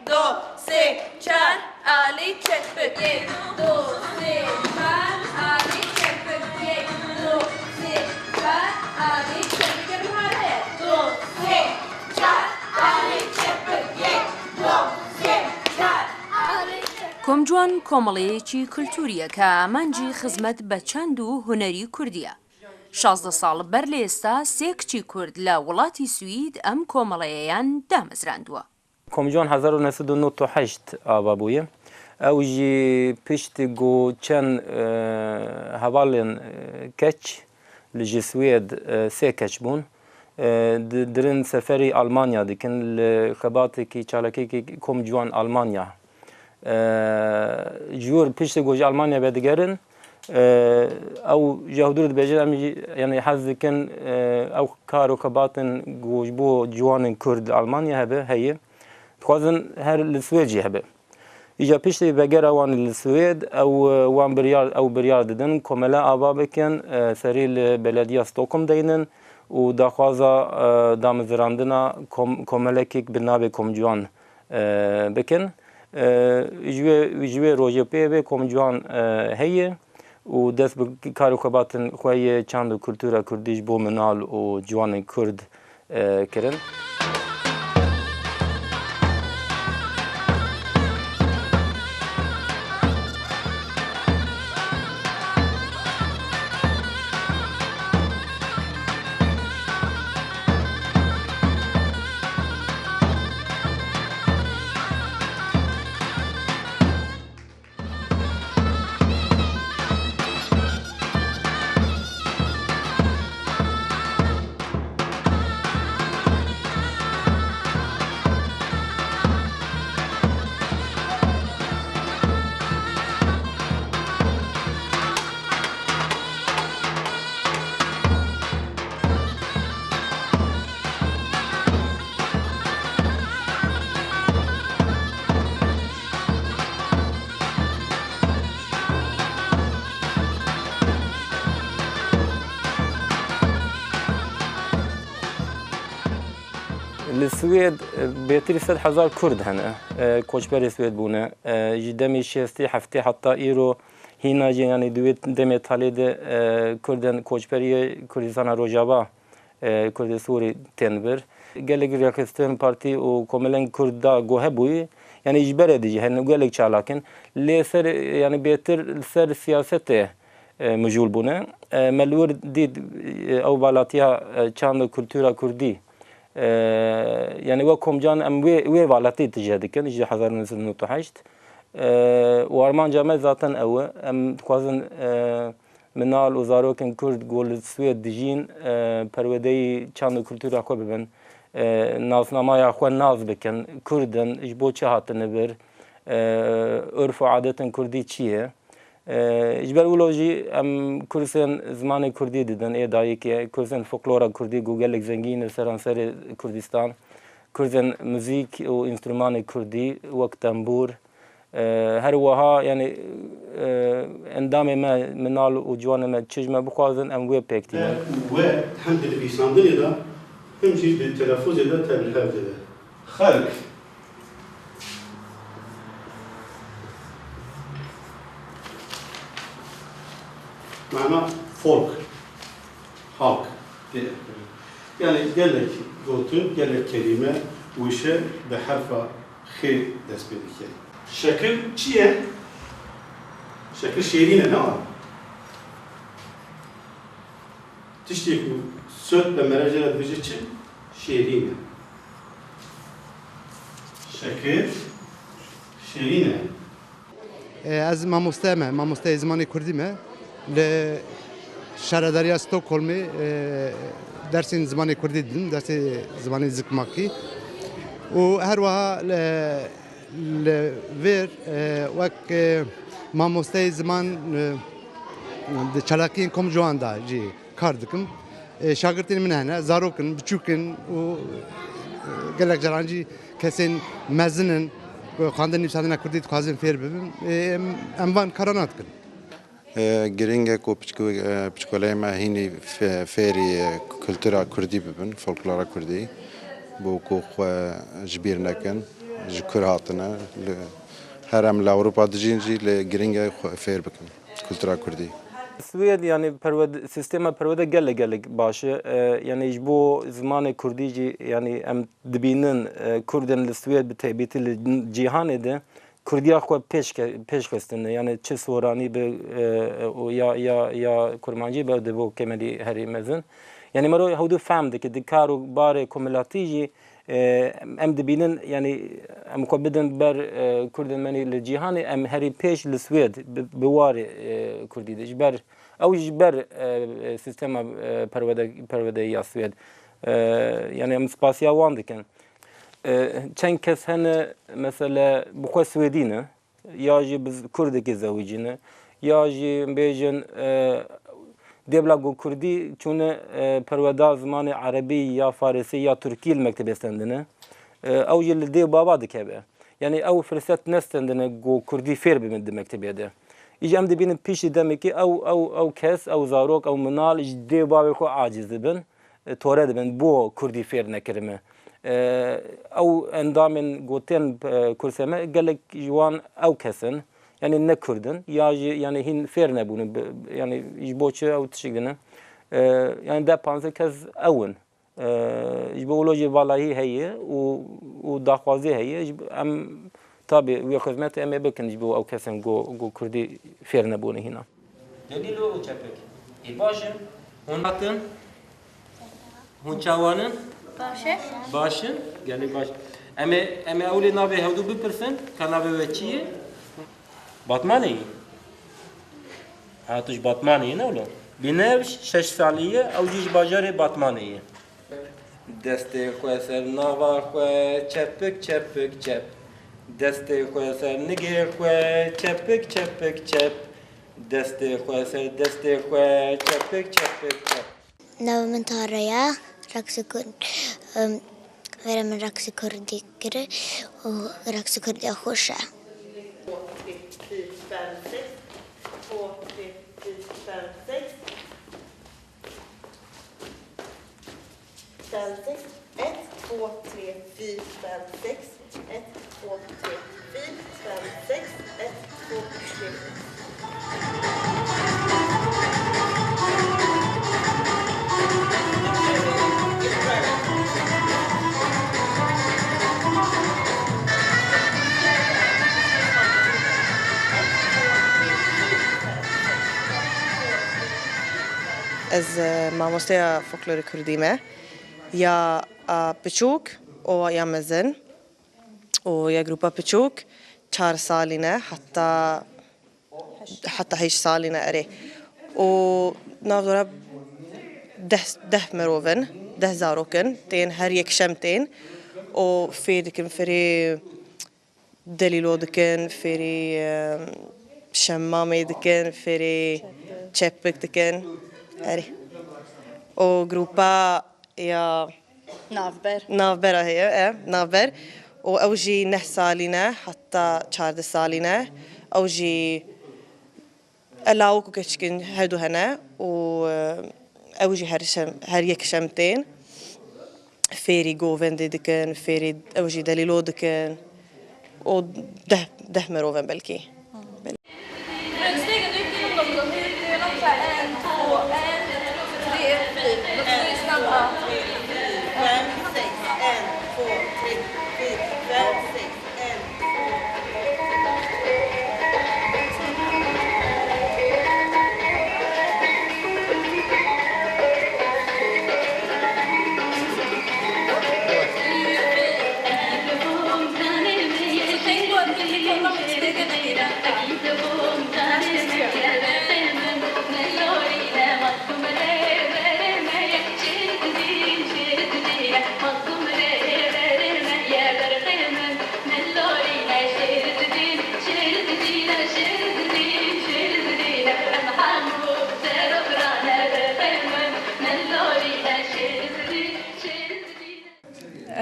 دو سه چار علی چپ یک دو سه چار علی چپ یک دو سه چار علی چپ دو سه چار علی چپ یک دو سه چار کۆمجوان کۆمەڵەیەکی کولتوریە کە ئامانجی خزمەت بە چەند و هونەری کوردیە. 16 ساڵ بەر لە ئێستا سێ کچی کورد لە وڵاتی سوید ئەم کۆمەڵەیەیان دامەزراندووە. کۆمجوان 1998 ئاوا بووە. ئەو ژی پشتی گۆ چەند هەواڵێن کەچ لە ژی سوێد سێ کەچ بوون. درن سەفەری ئەڵمانیا دکن لە خەباتێکی چالەکێکی کۆمجوان ئەڵمانیا. جور پشت گوژ ئەلمانیا بەدیگەرن ئەو ژەودور دەبێژێت ئەم یعنی حەز دکن ئەو کار و خەباتن گۆژ بۆ جوانن کورد ئەلمانیا هەبێ هەیە دخوازن هەر لە سوێدجی هەبێ ئیجا پشتی بەگەر ئەوان لە سوێد ئەو بریار ددن کۆمەلە ئاوا بکەن سەری لە بەلەدیە ستۆکم دەینن و داخوازە دامەزراندنا کۆمەلێکێک بنابێ کۆمجوان بکەن جوێ ڕۆژە پێوێ کۆمجوان هەیە و دەست بە کار و خەباتن خوێیە چند و کولتورە کوردیش بۆ مناڵ و جوانی کورد کردن. لسوید بهتری 100,000 کرد هنه کوچبر سوید بونه جدمی شستی هفته حتی ایرو هینا یعنی دوید دم تالید کردن کوچبری کردستان روجاوا کرد سوری تنبر گلگ ریاستان پارتی و کاملا کردا گوه بوی یعنی اجبار دیجی هنو گلگ چالاکن لسر یعنی بهتر سر سیاست مجول بونه ملور دید او بالاتیا چند کلتورا کردی يعني وكومجان ام وي والاتي تجهدكن جي 1998 وارمان جامع ذاتن او ام خوازن منال وزاروكن كرد گول سويد دجين پرودي چاند كلتورا خو ببن نازنامايا خو ناز بكن كردن اجبو چه هاتن بر عرف و عادتن كردي چيه اجبر اولوژی ام کردستان زمان کردی دیدن ادعایی که کردستان فولکلور کردی گوگل زنگین سرانسر کردستان کردستان موزیک و انسترومان کردی وقت تنبور هر وها یعنی اندام ما منال و جوان ما چشمه بخوازن ام وی پکتیم و هم تلویزیون ده هم چیز به تلفظ ده تبلیغ ده خلق معنى فولك halk يعني قالك قلتون قالك كلمة وشة بحرف خ دست بدك شكل شيء شكل شيرين نوع تشتكي صوت بمراجعة بوجه شيرين شكل شيرين از مامۆستای زمانی کوردی me li şaredariya Stockholm'ê dersên zimanê Kurdî didin, dersê zimanê zikmakî û her wiha li vêr wek mamosteyê ziman di çalakiyên komcuwan da jî kar dikim. Şagirtên min hene, zarokin, biçûkin û gelek caran jî kesên mezinin xwendin nivîsandina Kurdî dixwazin fêr bibin, em van karan dikin. گرینگک و پچکولای ما هینی فری کلتورا کردی ببن، فولکلورا کردی، بو کو خو جبیر نکن، ji Kur hatine her em li Ewropa dijîn jî li giringe fêr bikin kultura Kurdî. Swêd yani sistema perwede gelek baş e. Yani ji bo zimanê Kurdî jî yani em dibînin Kurdên li Swêd bi taybîtî li cîhanê de Kurdiya xwe pêşxistin. Yani çi soranî bi ya kurmancî be di bo kemelî herî mezin. Yani mero hewdû fehm dike di kar û barê komilatî jî em dibînin yani em xwe bidin ber Kurdên menî li cîhanê em herî pêş li Swêd bi warê Kurdî de ji ber ew ji ber sistema perwedeyî ya Swêd. Yani em spasiya wan dikin. Çend kes hene mesela bi xwe Swêdî ne ya jî biz Kurdekî zewîcî ne ya jî bêjin dêbla got Kurdî çûne perweda zimanê Erebî ya Farsî ya Tirkî li mektebê stendine ew jî li dêv bava dikeve. Yani ew firset nestendine got Kurdî fêr bibin di mektebê de. İji em dibînin pîşî demekî ew kes ew zarok ew minal ji dêv bavê xwe acîz dibin tore dibin bo Kurdî fêr nekirime. Ew endamên gotên kurseme gelek ji wan ew kesin. Yani ne Kurdin ya jî yani hîn fêr nebûne yani ji bo çi ew tişik dine yani deh 15 kes ewin ji bo wilo jî valahî heye û daxwazî heye em tabii wê xizmetê em ê bikin ji bo ew kesên got Kurdî fêr nebûne hîna. Delîlo û çepek ê baş in hûn hatin hûn çawanin başin gelê baş em ê ewlê navê hewdû bipirsin ka navê we çi ye Batmanê ha tu ji Batmanê yî ne wilo bînev 6 salî ye ew jî ji bajarê Batmanê ye destê xwe ser nava xwe çepik çep destê xwe ser nigê xwe çepik çep destê xwe ser destê xwe çepik çep Navê min Taraya wêre min reqsê Kurdî kir û reqsê Kurdiya xweş e. 'Ez mamosteya folklorê Kurdî me ya piçûk û ya mezin û ya grupa piçûk 4 salî ne heta 8 salî ne erê û navdora 10 mirovin 10 zarokin tên her yek şem tên û fêr dikin ferê delîlo dikin ferê şemmamê dikin ferê çepik dikin erê û grupa ya navbera heye navber û ew jî 9 salî ne heta 14 salî ne ew jî elawik û keçikîn herdû hene û ew jî her yek şem tên fêrî govendê dikin fêrî ew jî delîlo dikin û 10 mirovin belkî.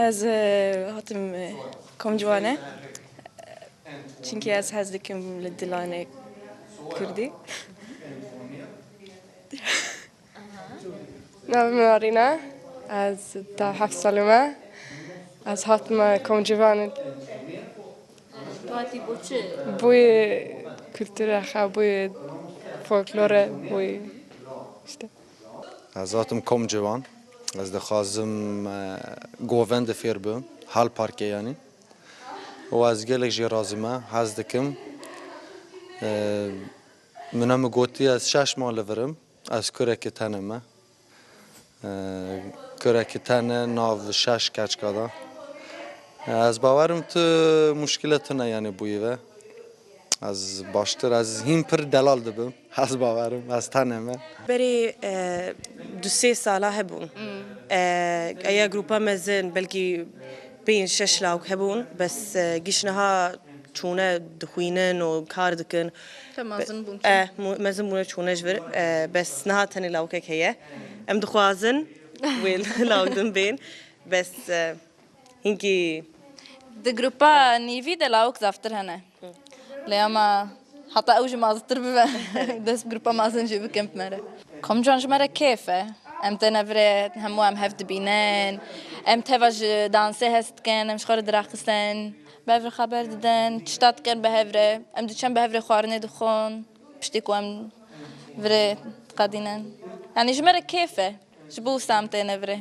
Ez hatim komcivane çünkü ez hez dikim li dilanê Kurdî. Navê min Arîna ez 17 salî me ez hatim komcivanê هاتی بو چه؟ بوی کلتور خا بوی فولکلوره بوی işte. از هاتم کم جوان از دخوازم گووند فیر بم حال پارکه یعنی و از گلک جی رازمه هز دکم منم گوتی از 6 ماه لورم از کرک تنمه کرک تنه ناو 6 کچکادا از باورم تو مشکلت نه یعنی بویه از باشتر از هیم پر دلال دبم از باورم از تنمه بری 2-3 ساله هبون ایا گروپا مزن بلکی 5-6 لاوک هبون بس گیشنها چونه دخوینن و کار دکن تمازن بون مزن بونه چونه جبر بس نها تنی لاوکه که ام دخوازن ویل لاوک دن بین بس هنگی د گروپا نیوی د لاوک زفتر هنه لیاما حتی اوج مازتر ببه دست گروپا مازن جیب کمپ مره کم جانج مره کیفه ام تنفره همو ام هفت بینن ام تواج دانسه هست کن ام شخور دراخستن بهفره خبر دادن تشتات کن بهفره ام دوچن بهفره خوارنه دخون پشتیکو ام وره قدینن یعنی جمره کیفه جبو سامته نفره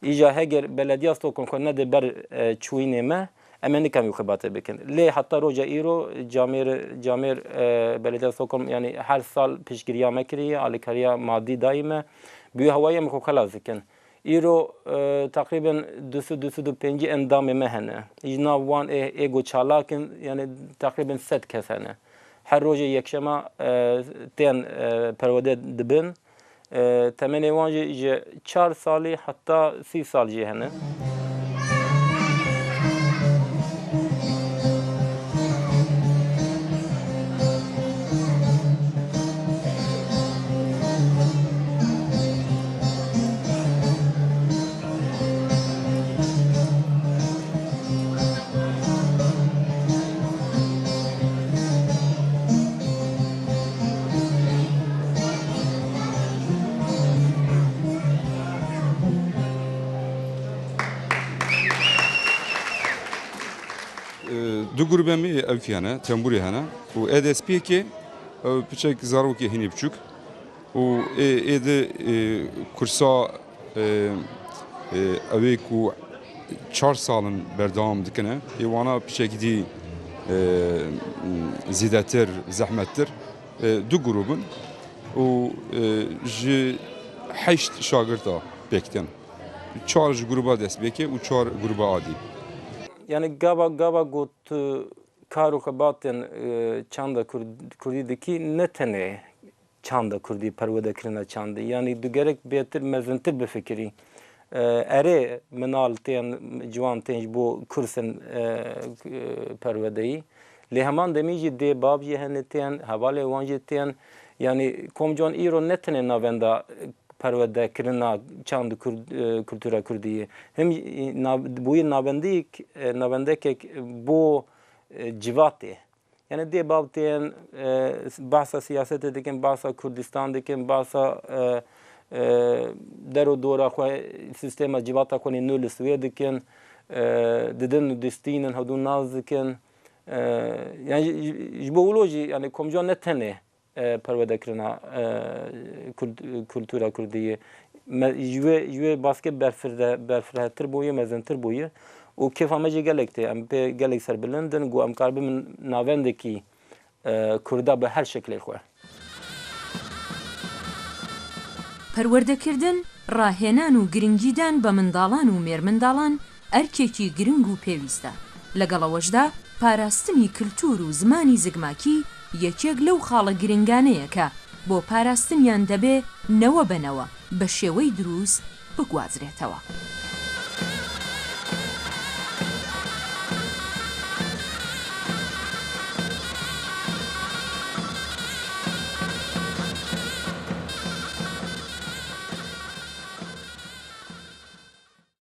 ایجا هگر بلدیه استوکن کنه ده بر چوینه ما امنی کمی خباته بکن لی حتی روزا ایرو جامر بلدیه استوکن یعنی هر سال پیشگیری مکری آلیکاریا مادی دائمه بیو هوایی مکو خلاص کن ایرو تقریبا 205 اندام مهنه اینا وان ایگو چالاکن یعنی تقریبا 100 کسانه هر روز یک شما تن پرواده دبن تمنی وانجی 4 سالی حتی 30 سال جی هنه دو گروه می اوکیانه تنبوری هنه و EDSP که پیچک زاروکی هنی بچوک و اد کرسا اوی کو 4 سالن بردام دکنه ایوانا پیچک دی زیادتر زحمتتر دو گروهن و ج 8 شاگردا بکتن 4 گروه دست بکه و 4 گروه عادی yani gava got karu xebatên çanda Kurdî dikî ne tenê çanda Kurdî perwede kirina çandê yani du gerek bêtir mezintir bifikirî erê minal tên ciwan tên ji bo kursên perwedeyî lê heman demî jî dê bav jî hene tên hevalê wan jî tên یعنی کۆمجوان ئیرۆ نەتەنێ ناوێندا پەروەردەکردنا چاند کولتورا کوردیە هم بووی ناوەندێکێک بۆ جیواتێ یعنی دێ باوتێن باسا سیاسەتە دەکەن باسا کوردستان دەکەن باسا دەرۆ دۆرا سیستێمە جیواتا خۆنی نو لە سوێ دەکەن ددن و دستینن هەدوو ناز دەکەن ji bo wilo jî yani komcan ne tenê perwerdekirina kultura Kurdiyê ji wê baskê berfirehtir bûye mezintir bûye û kêfa me jî gelek tê em pê gelek serbilindin got em karibin navendekî Kurda bi her şeklê xwe. پەروەردەکردن ڕاهێنان و گرنگیدان بە منداڵان و مێرمنداڵان ئەرکێکی گرنگ و پێویستە لەگەڵەوەشدا پاراستنی کللتور و زمانی زگماکی یەکێک لەو خاڵە گرنگانەیە کە بۆ پاراستنیان دەبێ نەوە بنەوە بە شێوەی دروست بگوازرێتەوە.